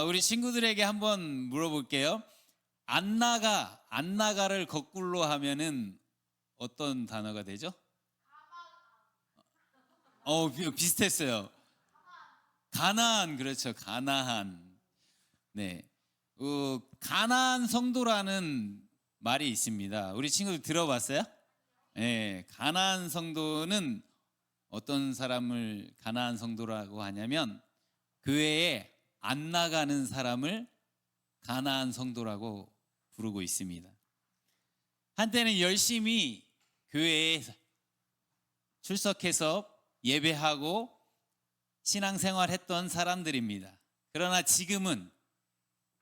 우리 친구들에게 한번 물어볼게요. 안 나가를 거꾸로 하면은 어떤 단어가 되죠? 비슷했어요. 가나안, 그렇죠. 가나안. 네. 가나안 성도라는 말이 있습니다. 우리 친구들 들어봤어요? 네. 가나안 성도는 어떤 사람을 가나안 성도라고 하냐면 교회에 안 나가는 사람을 가나안 성도라고 부르고 있습니다. 한때는 열심히 교회에 출석해서 예배하고 신앙생활했던 사람들입니다. 그러나 지금은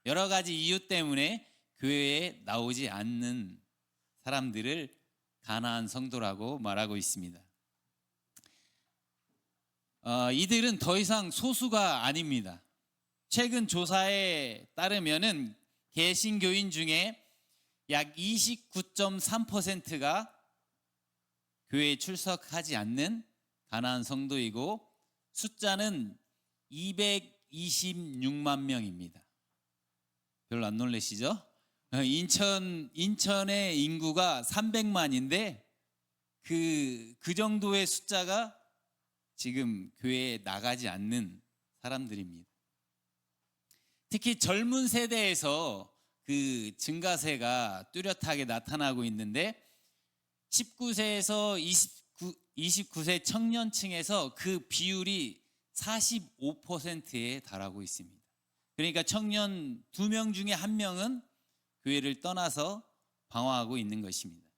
여러 가지 이유 때문에 교회에 나오지 않는 사람들을 가나안 성도라고 말하고 있습니다. 이들은 더 이상 소수가 아닙니다. 최근 조사에 따르면은 개신교인 중에 약 29.3%가 교회에 출석하지 않는 가나안 성도이고 숫자는 226만 명입니다. 별로 안 놀라시죠? 인천의 인구가 300만인데 그 정도의 숫자가 지금 교회에 나가지 않는 사람들입니다. 특히 젊은 세대에서 그 증가세가 뚜렷하게 나타나고 있는데 19세에서 29세 청년층에서 그 비율이 45%에 달하고 있습니다. 그러니까 청년 2명 중에 1명은 교회를 떠나서 방황하고 있는 것입니다.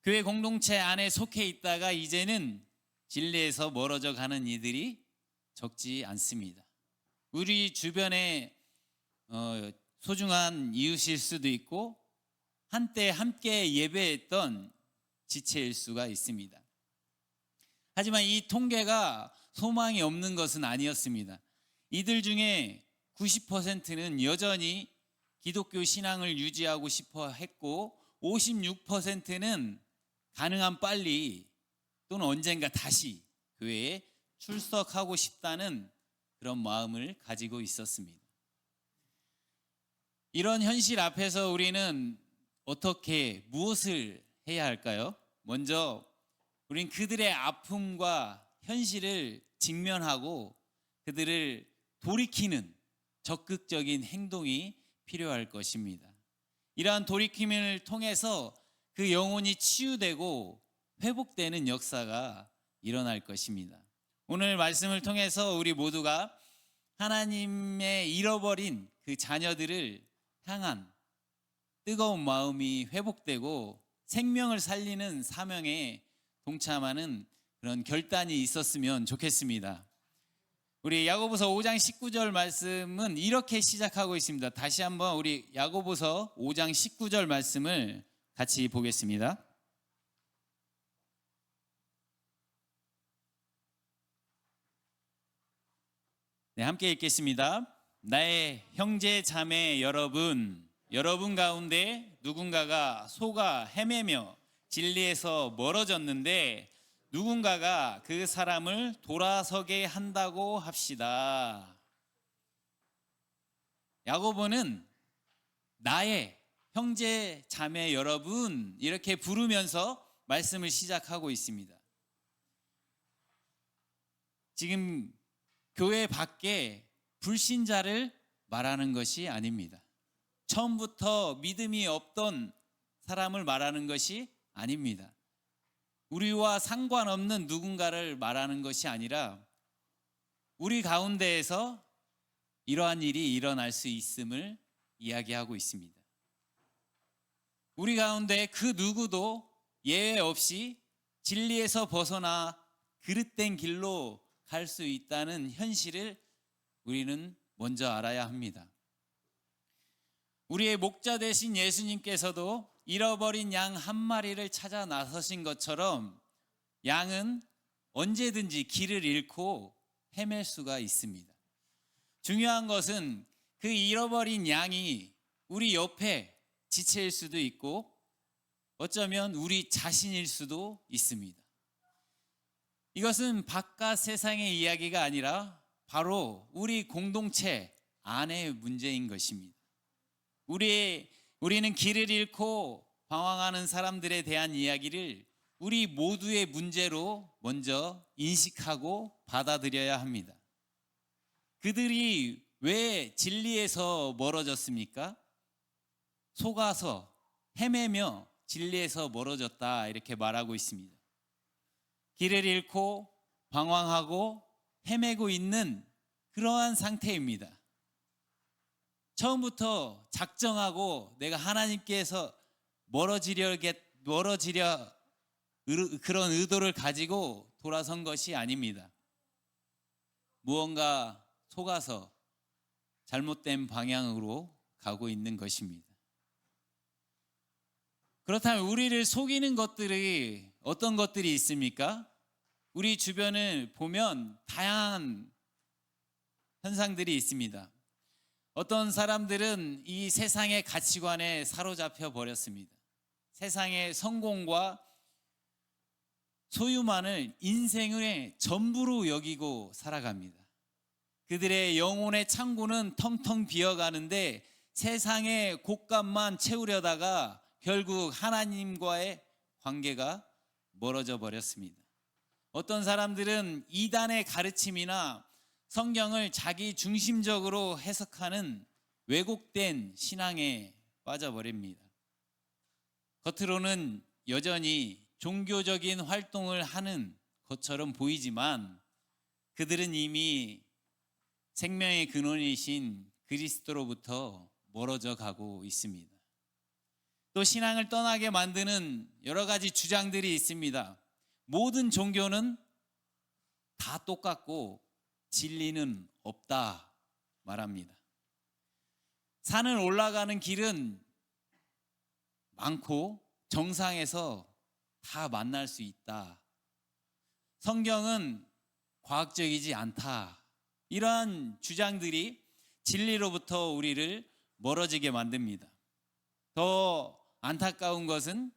교회 공동체 안에 속해 있다가 이제는 진리에서 멀어져 가는 이들이 적지 않습니다. 우리 주변에 소중한 이웃일 수도 있고 한때 함께 예배했던 지체일 수가 있습니다. 하지만 이 통계가 소망이 없는 것은 아니었습니다. 이들 중에 90%는 여전히 기독교 신앙을 유지하고 싶어 했고 56%는 가능한 빨리 또는 언젠가 다시 교회에 출석하고 싶다는 그런 마음을 가지고 있었습니다. 이런 현실 앞에서 우리는 무엇을 해야 할까요? 먼저 우린 그들의 아픔과 현실을 직면하고 그들을 돌이키는 적극적인 행동이 필요할 것입니다. 이러한 돌이킴을 통해서 그 영혼이 치유되고 회복되는 역사가 일어날 것입니다. 오늘 말씀을 통해서 우리 모두가 하나님의 잃어버린 그 자녀들을 향한 뜨거운 마음이 회복되고 생명을 살리는 사명에 동참하는 그런 결단이 있었으면 좋겠습니다. 우리 야고보서 5장 19절 말씀은 이렇게 시작하고 있습니다. 다시 한번 우리 야고보서 5장 19절 말씀을 같이 보겠습니다. 네, 함께 읽겠습니다. 나의 형제 자매 여러분 가운데 누군가가 속아 헤매며 진리에서 멀어졌는데 누군가가 그 사람을 돌아서게 한다고 합시다. 야고보는 나의 형제 자매 여러분 이렇게 부르면서 말씀을 시작하고 있습니다. 지금 교회 밖에 불신자를 말하는 것이 아닙니다. 처음부터 믿음이 없던 사람을 말하는 것이 아닙니다. 우리와 상관없는 누군가를 말하는 것이 아니라 우리 가운데에서 이러한 일이 일어날 수 있음을 이야기하고 있습니다. 우리 가운데 그 누구도 예외 없이 진리에서 벗어나 그릇된 길로 갈 수 있다는 현실을 우리는 먼저 알아야 합니다. 우리의 목자 되신 예수님께서도 잃어버린 양 한 마리를 찾아 나서신 것처럼 양은 언제든지 길을 잃고 헤맬 수가 있습니다. 중요한 것은 그 잃어버린 양이 우리 옆에 지체일 수도 있고 어쩌면 우리 자신일 수도 있습니다. 이것은 바깥 세상의 이야기가 아니라 바로 우리 공동체 안의 문제인 것입니다. 우리는 길을 잃고 방황하는 사람들에 대한 이야기를 우리 모두의 문제로 먼저 인식하고 받아들여야 합니다. 그들이 왜 진리에서 멀어졌습니까? 속아서 헤매며 진리에서 멀어졌다, 이렇게 말하고 있습니다. 길을 잃고 방황하고 헤매고 있는 그러한 상태입니다. 처음부터 작정하고 내가 하나님께서 멀어지려 그런 의도를 가지고 돌아선 것이 아닙니다. 무언가 속아서 잘못된 방향으로 가고 있는 것입니다. 그렇다면 우리를 속이는 것들이 어떤 것들이 있습니까? 우리 주변을 보면 다양한 현상들이 있습니다. 어떤 사람들은 이 세상의 가치관에 사로잡혀 버렸습니다. 세상의 성공과 소유만을 인생의 전부로 여기고 살아갑니다. 그들의 영혼의 창고는 텅텅 비어가는데 세상의 곳간만 채우려다가 결국 하나님과의 관계가 멀어져 버렸습니다. 어떤 사람들은 이단의 가르침이나 성경을 자기 중심적으로 해석하는 왜곡된 신앙에 빠져버립니다. 겉으로는 여전히 종교적인 활동을 하는 것처럼 보이지만 그들은 이미 생명의 근원이신 그리스도로부터 멀어져 가고 있습니다. 또 신앙을 떠나게 만드는 여러 가지 주장들이 있습니다. 모든 종교는 다 똑같고 진리는 없다 말합니다. 산을 올라가는 길은 많고 정상에서 다 만날 수 있다. 성경은 과학적이지 않다. 이러한 주장들이 진리로부터 우리를 멀어지게 만듭니다. 더 안타까운 것은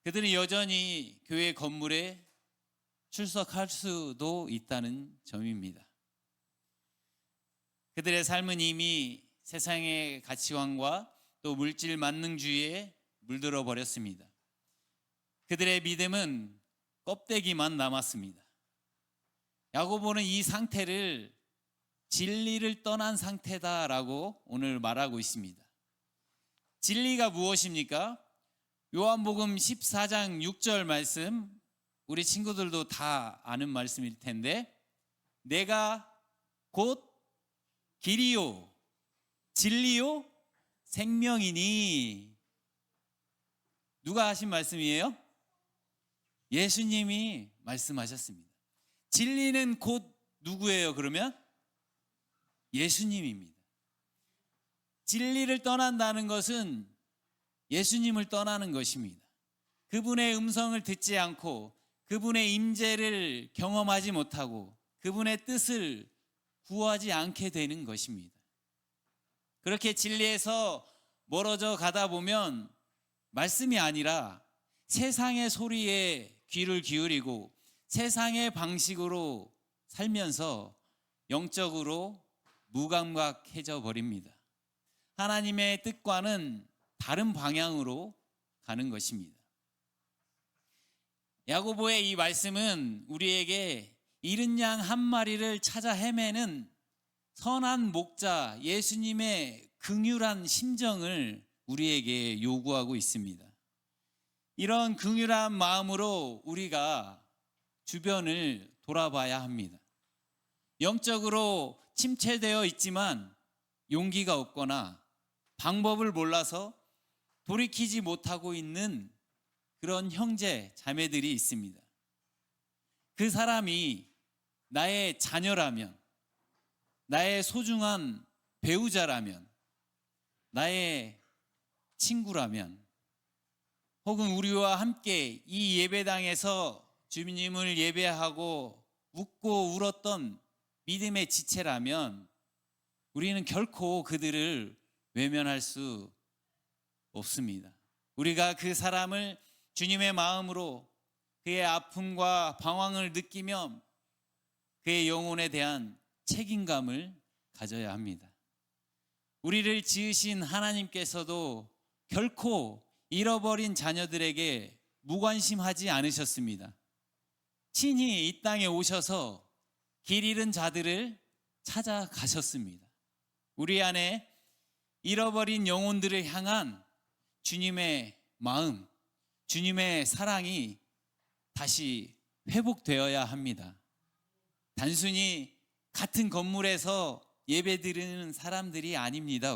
그들은 여전히 교회 건물에 출석할 수도 있다는 점입니다. 그들의 삶은 이미 세상의 가치관과 또 물질 만능주의에 물들어 버렸습니다. 그들의 믿음은 껍데기만 남았습니다. 야고보는 이 상태를 진리를 떠난 상태다라고 오늘 말하고 있습니다. 진리가 무엇입니까? 요한복음 14장 6절 말씀, 우리 친구들도 다 아는 말씀일 텐데, 내가 곧 길이요 진리요 생명이니. 누가 하신 말씀이에요? 예수님이 말씀하셨습니다. 진리는 곧 누구예요? 그러면 예수님입니다. 진리를 떠난다는 것은 예수님을 떠나는 것입니다. 그분의 음성을 듣지 않고 그분의 임재를 경험하지 못하고 그분의 뜻을 구하지 않게 되는 것입니다. 그렇게 진리에서 멀어져 가다 보면 말씀이 아니라 세상의 소리에 귀를 기울이고 세상의 방식으로 살면서 영적으로 무감각해져 버립니다. 하나님의 뜻과는 다른 방향으로 가는 것입니다. 야고보의 이 말씀은 우리에게 잃은 양 한 마리를 찾아 헤매는 선한 목자 예수님의 긍휼한 심정을 우리에게 요구하고 있습니다. 이런 긍휼한 마음으로 우리가 주변을 돌아봐야 합니다. 영적으로 침체되어 있지만 용기가 없거나 방법을 몰라서 돌이키지 못하고 있는 그런 형제, 자매들이 있습니다. 그 사람이 나의 자녀라면, 나의 소중한 배우자라면, 나의 친구라면, 혹은 우리와 함께 이 예배당에서 주님을 예배하고 웃고 울었던 믿음의 지체라면 우리는 결코 그들을 외면할 수 없습니다. 우리가 그 사람을 주님의 마음으로 그의 아픔과 방황을 느끼며 그의 영혼에 대한 책임감을 가져야 합니다. 우리를 지으신 하나님께서도 결코 잃어버린 자녀들에게 무관심하지 않으셨습니다. 친히 이 땅에 오셔서 길 잃은 자들을 찾아가셨습니다. 우리 안에 잃어버린 영혼들을 향한 주님의 마음, 주님의 사랑이 다시 회복되어야 합니다. 단순히 같은 건물에서 예배드리는 사람들이 아닙니다.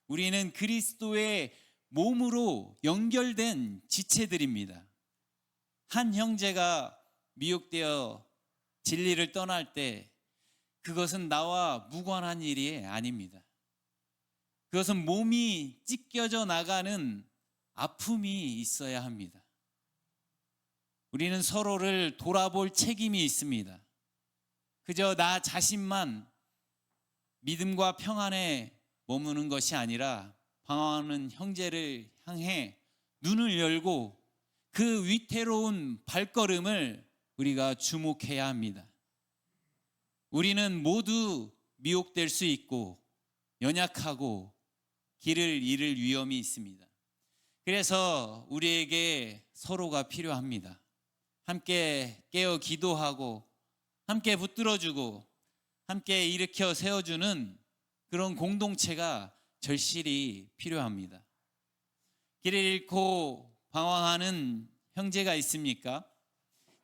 우리는 그리스도의 몸으로 연결된 지체들입니다. 한 형제가 미혹되어 진리를 떠날 때 그것은 나와 무관한 일이 아닙니다. 그것은 몸이 찢겨져 나가는 아픔이 있어야 합니다. 우리는 서로를 돌아볼 책임이 있습니다. 그저 나 자신만 믿음과 평안에 머무는 것이 아니라 방황하는 형제를 향해 눈을 열고 그 위태로운 발걸음을 우리가 주목해야 합니다. 우리는 모두 미혹될 수 있고 연약하고 길을 잃을 위험이 있습니다. 그래서 우리에게 서로가 필요합니다. 함께 깨어 기도하고 함께 붙들어주고 함께 일으켜 세워주는 그런 공동체가 절실히 필요합니다. 길을 잃고 방황하는 형제가 있습니까?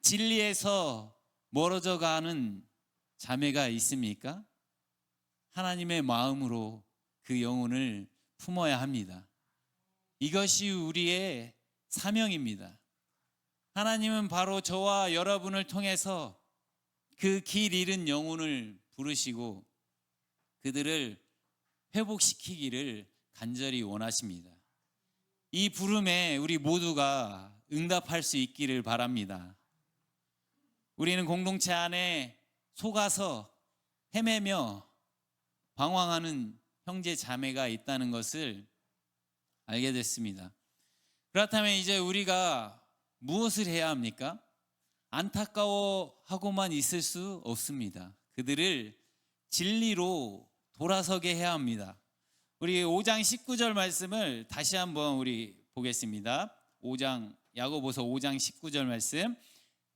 진리에서 멀어져 가는 자매가 있습니까? 하나님의 마음으로 그 영혼을 품어야 합니다. 이것이 우리의 사명입니다. 하나님은 바로 저와 여러분을 통해서 그 길 잃은 영혼을 부르시고 그들을 회복시키기를 간절히 원하십니다. 이 부름에 우리 모두가 응답할 수 있기를 바랍니다. 우리는 공동체 안에 속아서 헤매며 방황하는 형제 자매가 있다는 것을 알게 됐습니다. 그렇다면 이제 우리가 무엇을 해야 합니까? 안타까워하고만 있을 수 없습니다. 그들을 진리로 돌아서게 해야 합니다. 우리 5장 19절 말씀을 다시 한번 우리 보겠습니다. 야고보서 5장 19절 말씀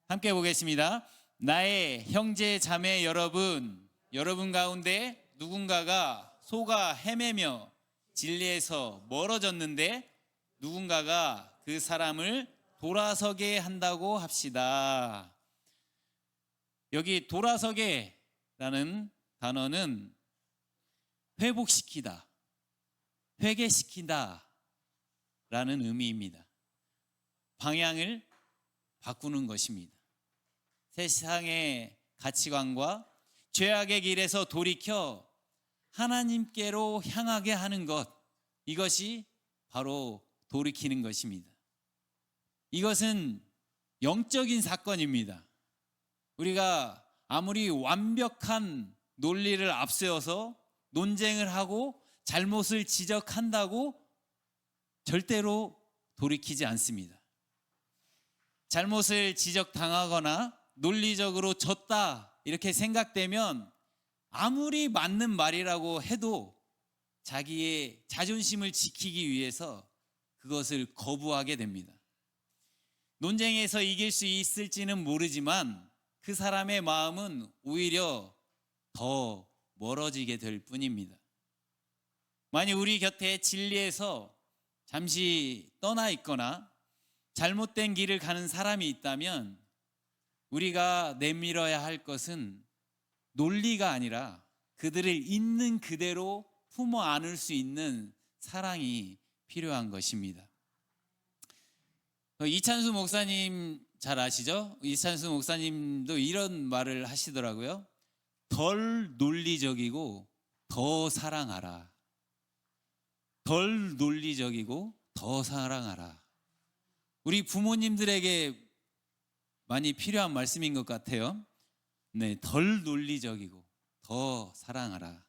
함께 보겠습니다. 나의 형제 자매 여러분 가운데 누군가가 속아 헤매며 진리에서 멀어졌는데 누군가가 그 사람을 돌아서게 한다고 합시다. 여기 돌아서게라는 단어는 회복시키다, 회개시킨다 라는 의미입니다. 방향을 바꾸는 것입니다. 세상의 가치관과 죄악의 길에서 돌이켜 하나님께로 향하게 하는 것, 이것이 바로 돌이키는 것입니다. 이것은 영적인 사건입니다. 우리가 아무리 완벽한 논리를 앞세워서 논쟁을 하고 잘못을 지적한다고 절대로 돌이키지 않습니다. 잘못을 지적당하거나 논리적으로 졌다 이렇게 생각되면 아무리 맞는 말이라고 해도 자기의 자존심을 지키기 위해서 그것을 거부하게 됩니다. 논쟁에서 이길 수 있을지는 모르지만 그 사람의 마음은 오히려 더 멀어지게 될 뿐입니다. 만약 우리 곁에 진리에서 잠시 떠나 있거나 잘못된 길을 가는 사람이 있다면 우리가 내밀어야 할 것은 논리가 아니라 그들을 있는 그대로 품어 안을 수 있는 사랑이 필요한 것입니다. 이찬수 목사님 잘 아시죠? 이찬수 목사님도 이런 말을 하시더라고요. 덜 논리적이고 더 사랑하라. 덜 논리적이고 더 사랑하라. 우리 부모님들에게 많이 필요한 말씀인 것 같아요. 네, 덜 논리적이고 더 사랑하라.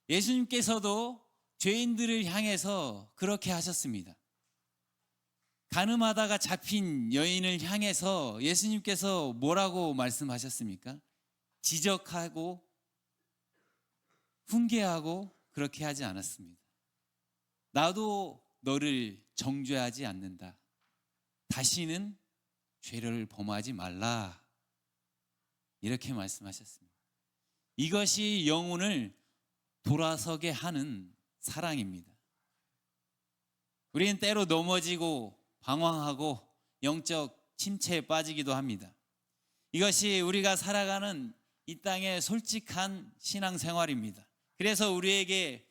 예수님께서도 죄인들을 향해서 그렇게 하셨습니다. 간음하다가 잡힌 여인을 향해서 예수님께서 뭐라고 말씀하셨습니까? 지적하고 훈계하고 그렇게 하지 않았습니다. 나도 너를 정죄하지 않는다. 다시는 죄를 범하지 말라. 이렇게 말씀하셨습니다. 이것이 영혼을 돌아서게 하는 사랑입니다. 우리는 때로 넘어지고 방황하고 영적 침체에 빠지기도 합니다. 이것이 우리가 살아가는 이 땅의 솔직한 신앙생활입니다. 그래서 우리에게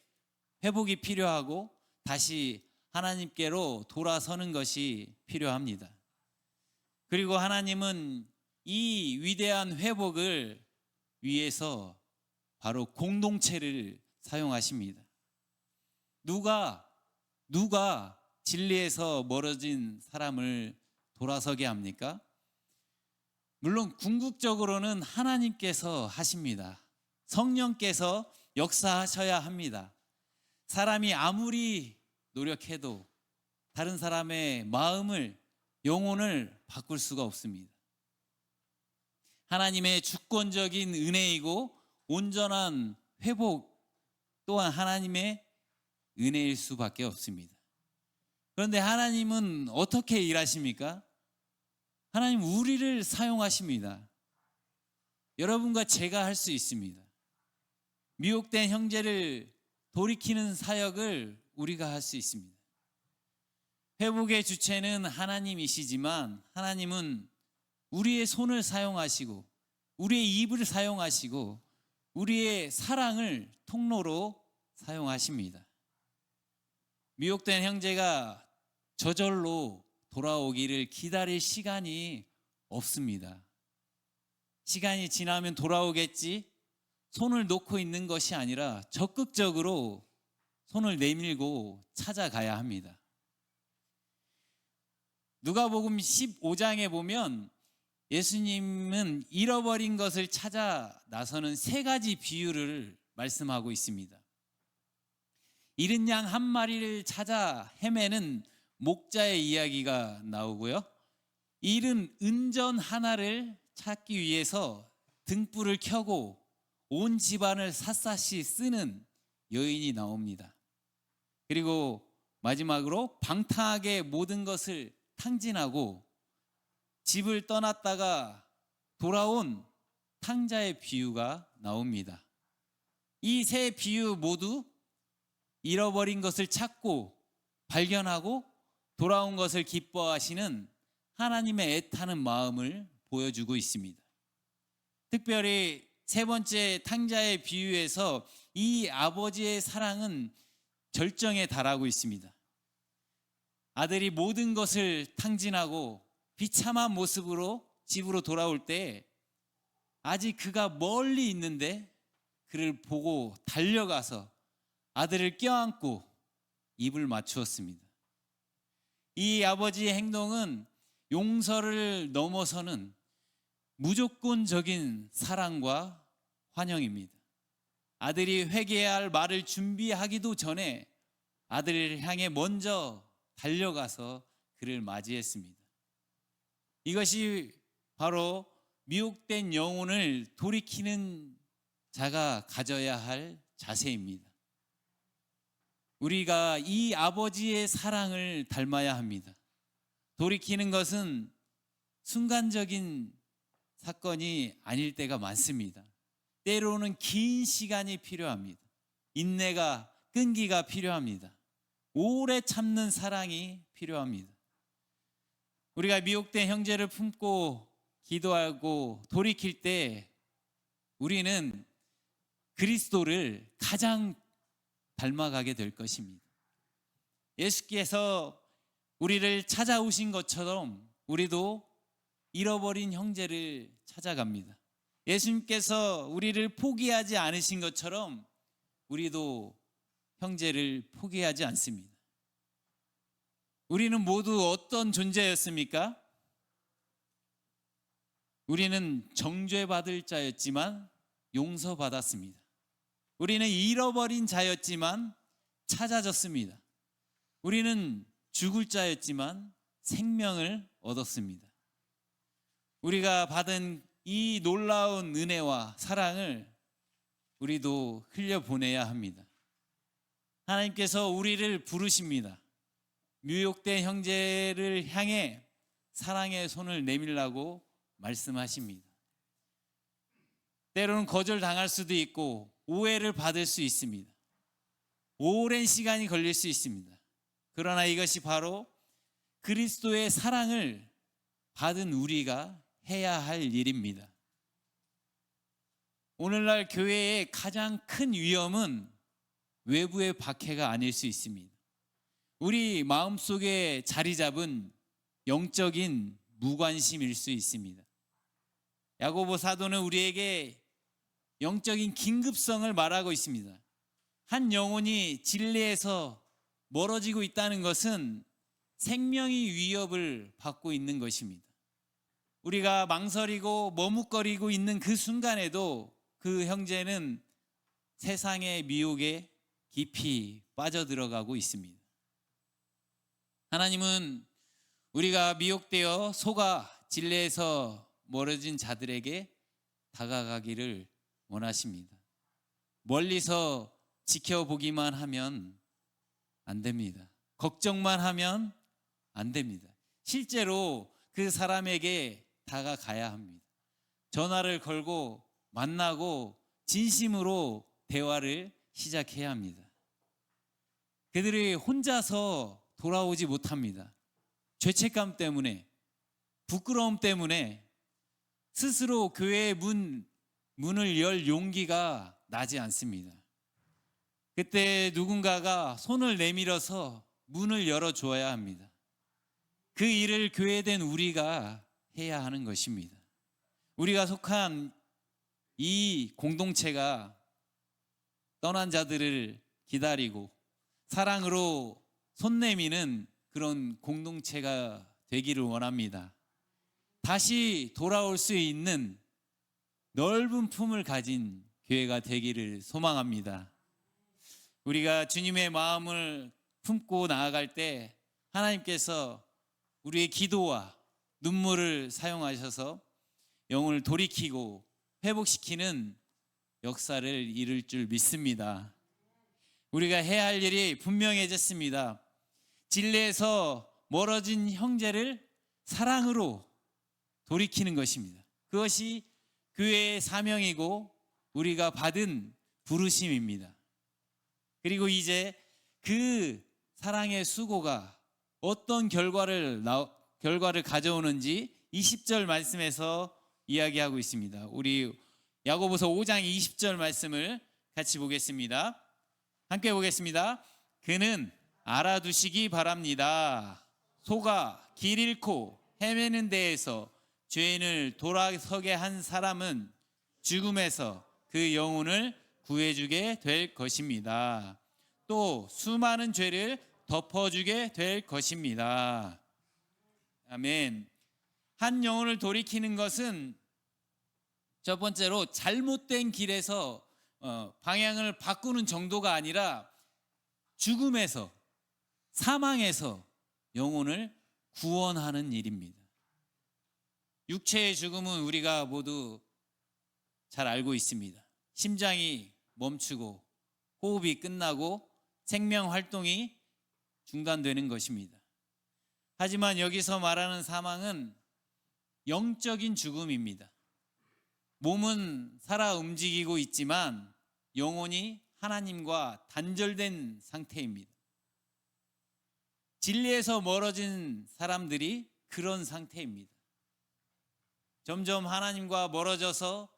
회복이 필요하고 다시 하나님께로 돌아서는 것이 필요합니다. 그리고 하나님은 이 위대한 회복을 위해서 바로 공동체를 사용하십니다. 누가 진리에서 멀어진 사람을 돌아서게 합니까? 물론 궁극적으로는 하나님께서 하십니다. 성령께서 역사하셔야 합니다. 사람이 아무리 노력해도 다른 사람의 마음을, 영혼을 바꿀 수가 없습니다. 하나님의 주권적인 은혜이고 온전한 회복 또한 하나님의 은혜일 수밖에 없습니다. 그런데 하나님은 어떻게 일하십니까? 하나님 우리를 사용하십니다. 여러분과 제가 할 수 있습니다. 미혹된 형제를 돌이키는 사역을 우리가 할 수 있습니다. 회복의 주체는 하나님이시지만 하나님은 우리의 손을 사용하시고 우리의 입을 사용하시고 우리의 사랑을 통로로 사용하십니다. 미혹된 형제가 저절로 돌아오기를 기다릴 시간이 없습니다. 시간이 지나면 돌아오겠지, 손을 놓고 있는 것이 아니라 적극적으로 손을 내밀고 찾아가야 합니다. 누가복음 15장에 보면 예수님은 잃어버린 것을 찾아 나서는 세 가지 비유를 말씀하고 있습니다. 잃은 양 한 마리를 찾아 헤매는 목자의 이야기가 나오고요. 잃은 은전 하나를 찾기 위해서 등불을 켜고 온 집안을 샅샅이 쓰는 여인이 나옵니다. 그리고 마지막으로 방탕하게 모든 것을 탕진하고 집을 떠났다가 돌아온 탕자의 비유가 나옵니다. 이 세 비유 모두 잃어버린 것을 찾고 발견하고 돌아온 것을 기뻐하시는 하나님의 애타는 마음을 보여주고 있습니다. 특별히 세 번째 탕자의 비유에서 이 아버지의 사랑은 절정에 달하고 있습니다. 아들이 모든 것을 탕진하고 비참한 모습으로 집으로 돌아올 때 아직 그가 멀리 있는데 그를 보고 달려가서 아들을 껴안고 입을 맞추었습니다. 이 아버지의 행동은 용서를 넘어서는 무조건적인 사랑과 환영입니다. 아들이 회개해야 할 말을 준비하기도 전에 아들을 향해 먼저 달려가서 그를 맞이했습니다. 이것이 바로 미혹된 영혼을 돌이키는 자가 가져야 할 자세입니다. 우리가 이 아버지의 사랑을 닮아야 합니다. 돌이키는 것은 순간적인 사건이 아닐 때가 많습니다. 때로는 긴 시간이 필요합니다. 인내가, 끈기가 필요합니다. 오래 참는 사랑이 필요합니다. 우리가 미혹된 형제를 품고 기도하고 돌이킬 때 우리는 그리스도를 가장 닮아가게 될 것입니다. 예수께서 우리를 찾아오신 것처럼 우리도 잃어버린 형제를 찾아갑니다. 예수님께서 우리를 포기하지 않으신 것처럼 우리도 형제를 포기하지 않습니다. 우리는 모두 어떤 존재였습니까? 우리는 정죄받을 자였지만 용서받았습니다. 우리는 잃어버린 자였지만 찾아졌습니다. 우리는 죽을 자였지만 생명을 얻었습니다. 우리가 받은 이 놀라운 은혜와 사랑을 우리도 흘려보내야 합니다. 하나님께서 우리를 부르십니다. 미혹된 형제를 향해 사랑의 손을 내밀라고 말씀하십니다. 때로는 거절당할 수도 있고 오해를 받을 수 있습니다. 오랜 시간이 걸릴 수 있습니다. 그러나 이것이 바로 그리스도의 사랑을 받은 우리가 해야 할 일입니다. 오늘날 교회의 가장 큰 위험은 외부의 박해가 아닐 수 있습니다. 우리 마음속에 자리 잡은 영적인 무관심일 수 있습니다. 야고보 사도는 우리에게 영적인 긴급성을 말하고 있습니다. 한 영혼이 진리에서 멀어지고 있다는 것은 생명의 위협을 받고 있는 것입니다. 우리가 망설이고 머뭇거리고 있는 그 순간에도 그 형제는 세상의 미혹에 깊이 빠져들어가고 있습니다. 하나님은 우리가 미혹되어 속아 진리에서 멀어진 자들에게 다가가기를 원하십니다. 멀리서 지켜보기만 하면 안 됩니다. 걱정만 하면 안 됩니다. 실제로 그 사람에게 다가가야 합니다. 전화를 걸고 만나고 진심으로 대화를 시작해야 합니다. 그들이 혼자서 돌아오지 못합니다. 죄책감 때문에, 부끄러움 때문에 스스로 교회의 문을 열 용기가 나지 않습니다. 그때 누군가가 손을 내밀어서 문을 열어줘야 합니다. 그 일을 교회된 우리가 해야 하는 것입니다. 우리가 속한 이 공동체가 떠난 자들을 기다리고 사랑으로 손 내미는 그런 공동체가 되기를 원합니다. 다시 돌아올 수 있는 넓은 품을 가진 교회가 되기를 소망합니다. 우리가 주님의 마음을 품고 나아갈 때 하나님께서 우리의 기도와 눈물을 사용하셔서 영혼을 돌이키고 회복시키는 역사를 이룰 줄 믿습니다. 우리가 해야 할 일이 분명해졌습니다. 진리에서 멀어진 형제를 사랑으로 돌이키는 것입니다. 그것이 교회의 사명이고 우리가 받은 부르심입니다. 그리고 이제 그 사랑의 수고가 어떤 결과를 가져오는지 20절 말씀에서 이야기하고 있습니다. 우리 야고보서 5장 20절 말씀을 같이 보겠습니다. 함께 보겠습니다. 그는 알아두시기 바랍니다. 소가 길 잃고 헤매는 데에서 죄인을 돌아서게 한 사람은 죽음에서 그 영혼을 구해주게 될 것입니다. 또 수많은 죄를 덮어주게 될 것입니다. 아멘. 한 영혼을 돌이키는 것은 첫 번째로 잘못된 길에서 방향을 바꾸는 정도가 아니라 죽음에서, 사망에서 영혼을 구원하는 일입니다. 육체의 죽음은 우리가 모두 잘 알고 있습니다. 심장이 멈추고 호흡이 끝나고 생명 활동이 중단되는 것입니다. 하지만 여기서 말하는 사망은 영적인 죽음입니다. 몸은 살아 움직이고 있지만 영혼이 하나님과 단절된 상태입니다. 진리에서 멀어진 사람들이 그런 상태입니다. 점점 하나님과 멀어져서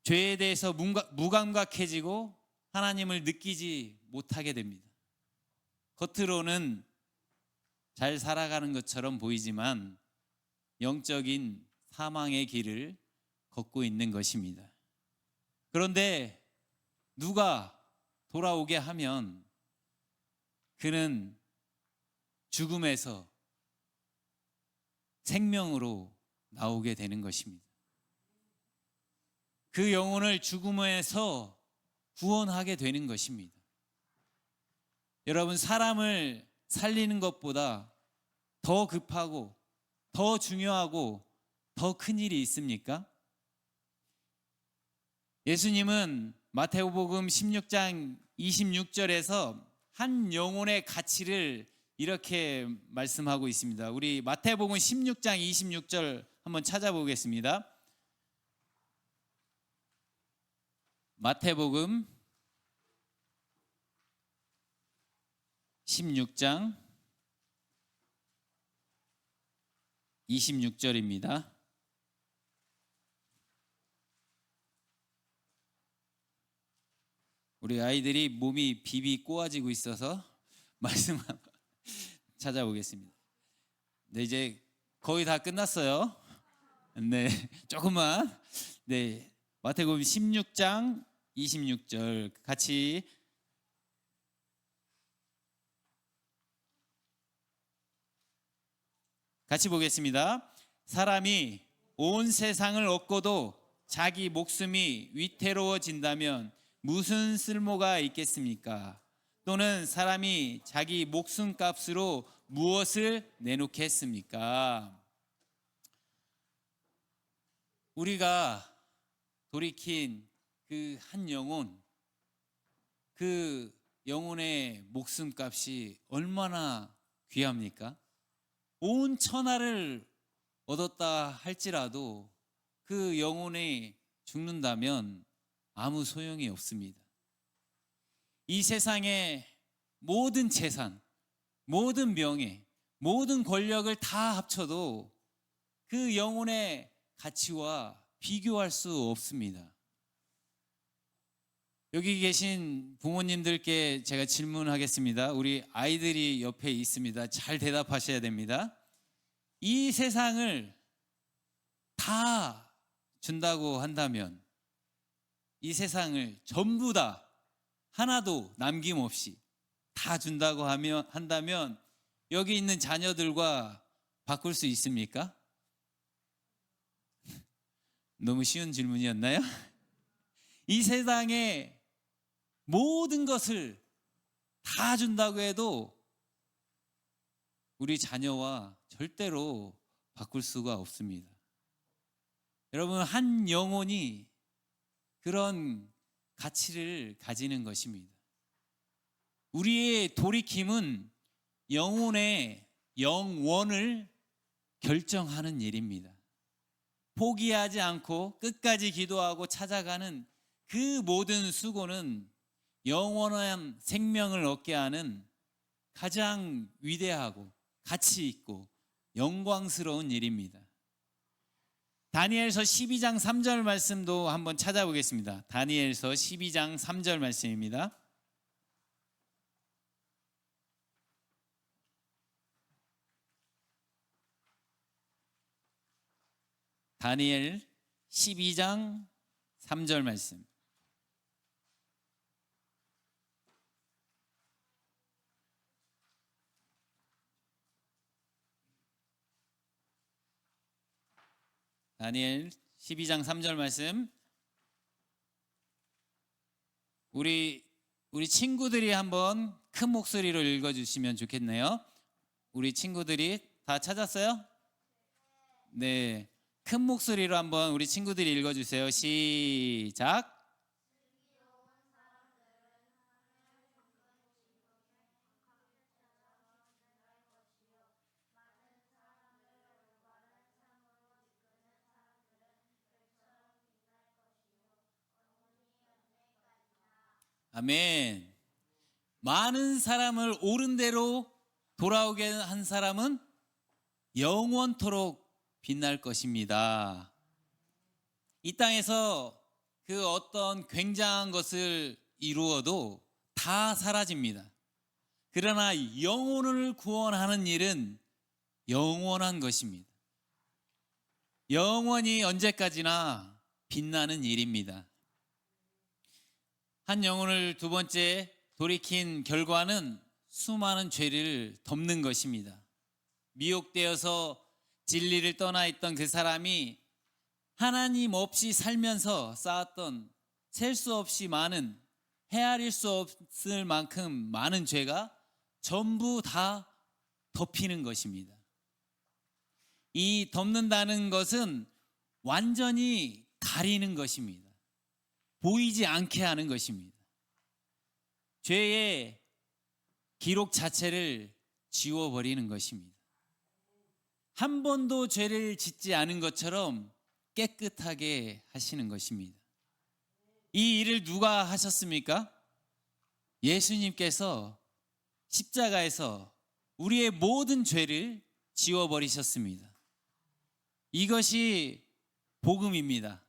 죄에 대해서 무감각해지고 하나님을 느끼지 못하게 됩니다. 겉으로는 잘 살아가는 것처럼 보이지만 영적인 사망의 길을 걷고 있는 것입니다. 그런데 누가 돌아오게 하면 그는 죽음에서 생명으로 나오게 되는 것입니다. 그 영혼을 죽음에서 구원하게 되는 것입니다. 여러분, 사람을 살리는 것보다 더 급하고 더 중요하고 더 큰 일이 있습니까? 예수님은 마태복음 16장 26절에서 한 영혼의 가치를 이렇게 말씀하고 있습니다. 우리 마태복음 16장 26절 한번 찾아보겠습니다. 마태복음 16장 26절입니다. 우리 아이들이 몸이 비비 꼬아지고 있어서 말씀 찾아보겠습니다. 네, 이제 거의 다 끝났어요. 네, 조금만. 네, 마태복음 16장 26절 같이 보겠습니다. 사람이 온 세상을 얻고도 자기 목숨이 위태로워진다면 무슨 쓸모가 있겠습니까? 또는 사람이 자기 목숨값으로 무엇을 내놓겠습니까? 우리가 돌이킨 그 한 영혼, 그 영혼의 목숨값이 얼마나 귀합니까? 온 천하를 얻었다 할지라도 그 영혼이 죽는다면 아무 소용이 없습니다. 이 세상의 모든 재산, 모든 명예, 모든 권력을 다 합쳐도 그 영혼의 가치와 비교할 수 없습니다. 여기 계신 부모님들께 제가 질문하겠습니다. 우리 아이들이 옆에 있습니다. 잘 대답하셔야 됩니다. 이 세상을 다 준다고 한다면, 이 세상을 전부 다 하나도 남김없이 다 준다고 한다면 여기 있는 자녀들과 바꿀 수 있습니까? 너무 쉬운 질문이었나요? 이 세상에 모든 것을 다 준다고 해도 우리 자녀와 절대로 바꿀 수가 없습니다. 여러분, 한 영혼이 그런 가치를 가지는 것입니다. 우리의 돌이킴은 영혼의 영원을 결정하는 일입니다. 포기하지 않고 끝까지 기도하고 찾아가는 그 모든 수고는 영원한 생명을 얻게 하는 가장 위대하고 가치 있고 영광스러운 일입니다. 다니엘서 12장 3절 말씀도 한번 찾아보겠습니다. 다니엘서 12장 3절 말씀입니다. 다니엘 12장 3절 말씀. 다니엘 12장 3절 말씀. 우리 친구들이 한번 큰 목소리로 읽어주시면 좋겠네요. 우리 친구들이 다 찾았어요? 네, 큰 목소리로 한번 우리 친구들이 읽어주세요. 시작. 아멘. 많은 사람을 옳은 대로 돌아오게 한 사람은 영원토록 빛날 것입니다. 이 땅에서 그 어떤 굉장한 것을 이루어도 다 사라집니다. 그러나 영혼을 구원하는 일은 영원한 것입니다. 영원히 언제까지나 빛나는 일입니다. 한 영혼을 두 번째 돌이킨 결과는 수많은 죄를 덮는 것입니다. 미혹되어서 진리를 떠나 있던 그 사람이 하나님 없이 살면서 쌓았던 셀 수 없이 많은, 헤아릴 수 없을 만큼 많은 죄가 전부 다 덮이는 것입니다. 이 덮는다는 것은 완전히 가리는 것입니다. 보이지 않게 하는 것입니다. 죄의 기록 자체를 지워버리는 것입니다. 한 번도 죄를 짓지 않은 것처럼 깨끗하게 하시는 것입니다. 이 일을 누가 하셨습니까? 예수님께서 십자가에서 우리의 모든 죄를 지워버리셨습니다. 이것이 복음입니다.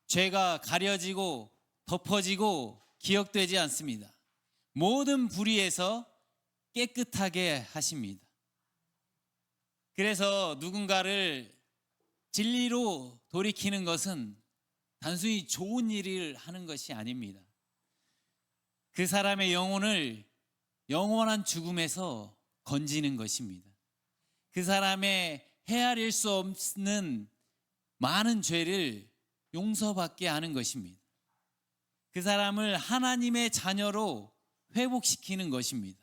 죄가 가려지고 덮어지고 기억되지 않습니다. 모든 불의에서 깨끗하게 하십니다. 그래서 누군가를 진리로 돌이키는 것은 단순히 좋은 일을 하는 것이 아닙니다. 그 사람의 영혼을 영원한 죽음에서 건지는 것입니다. 그 사람의 헤아릴 수 없는 많은 죄를 용서받게 하는 것입니다. 그 사람을 하나님의 자녀로 회복시키는 것입니다.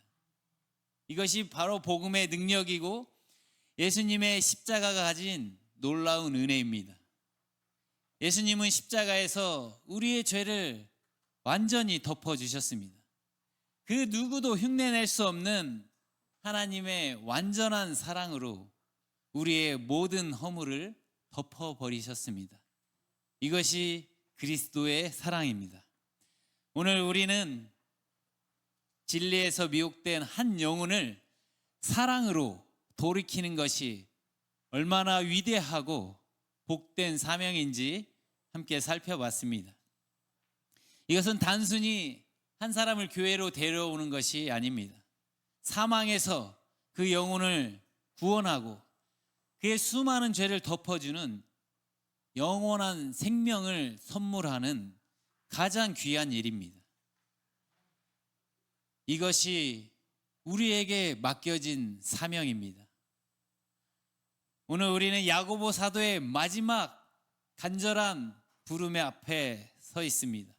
이것이 바로 복음의 능력이고 예수님의 십자가가 가진 놀라운 은혜입니다. 예수님은 십자가에서 우리의 죄를 완전히 덮어주셨습니다. 그 누구도 흉내낼 수 없는 하나님의 완전한 사랑으로 우리의 모든 허물을 덮어버리셨습니다. 이것이 그리스도의 사랑입니다. 오늘 우리는 진리에서 미혹된 한 영혼을 사랑으로 돌이키는 것이 얼마나 위대하고 복된 사명인지 함께 살펴봤습니다. 이것은 단순히 한 사람을 교회로 데려오는 것이 아닙니다. 사망에서 그 영혼을 구원하고 그의 수많은 죄를 덮어주는 영원한 생명을 선물하는 가장 귀한 일입니다. 이것이 우리에게 맡겨진 사명입니다. 오늘 우리는 야고보 사도의 마지막 간절한 부름의 앞에 서 있습니다.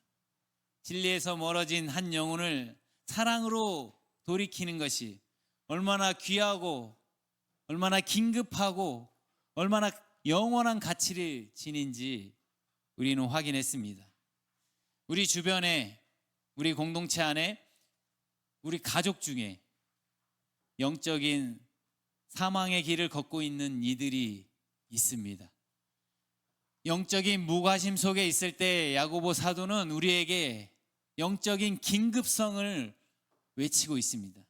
진리에서 멀어진 한 영혼을 사랑으로 돌이키는 것이 얼마나 귀하고 얼마나 긴급하고 얼마나 영원한 가치를 지닌지 우리는 확인했습니다. 우리 주변에, 우리 공동체 안에, 우리 가족 중에 영적인 사망의 길을 걷고 있는 이들이 있습니다. 영적인 무관심 속에 있을 때 야고보 사도는 우리에게 영적인 긴급성을 외치고 있습니다.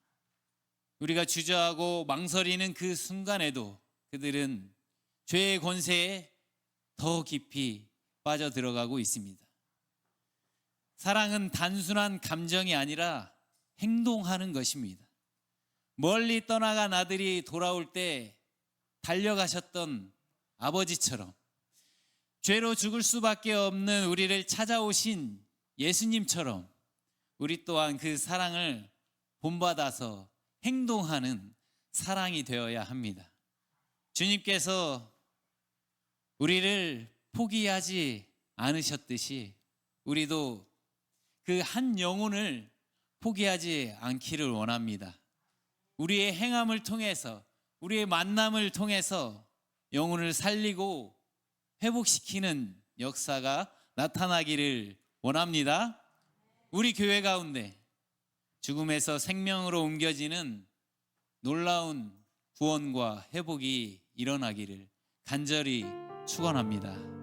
우리가 주저하고 망설이는 그 순간에도 그들은 죄의 권세에 더 깊이 빠져 들어가고 있습니다. 사랑은 단순한 감정이 아니라 행동하는 것입니다. 멀리 떠나간 아들이 돌아올 때 달려가셨던 아버지처럼 죄로 죽을 수밖에 없는 우리를 찾아오신 예수님처럼 우리 또한 그 사랑을 본받아서 행동하는 사랑이 되어야 합니다. 주님께서 우리를 포기하지 않으셨듯이 우리도 그 한 영혼을 포기하지 않기를 원합니다. 우리의 행함을 통해서, 우리의 만남을 통해서 영혼을 살리고 회복시키는 역사가 나타나기를 원합니다. 우리 교회 가운데 죽음에서 생명으로 옮겨지는 놀라운 구원과 회복이 일어나기를 간절히 축원합니다.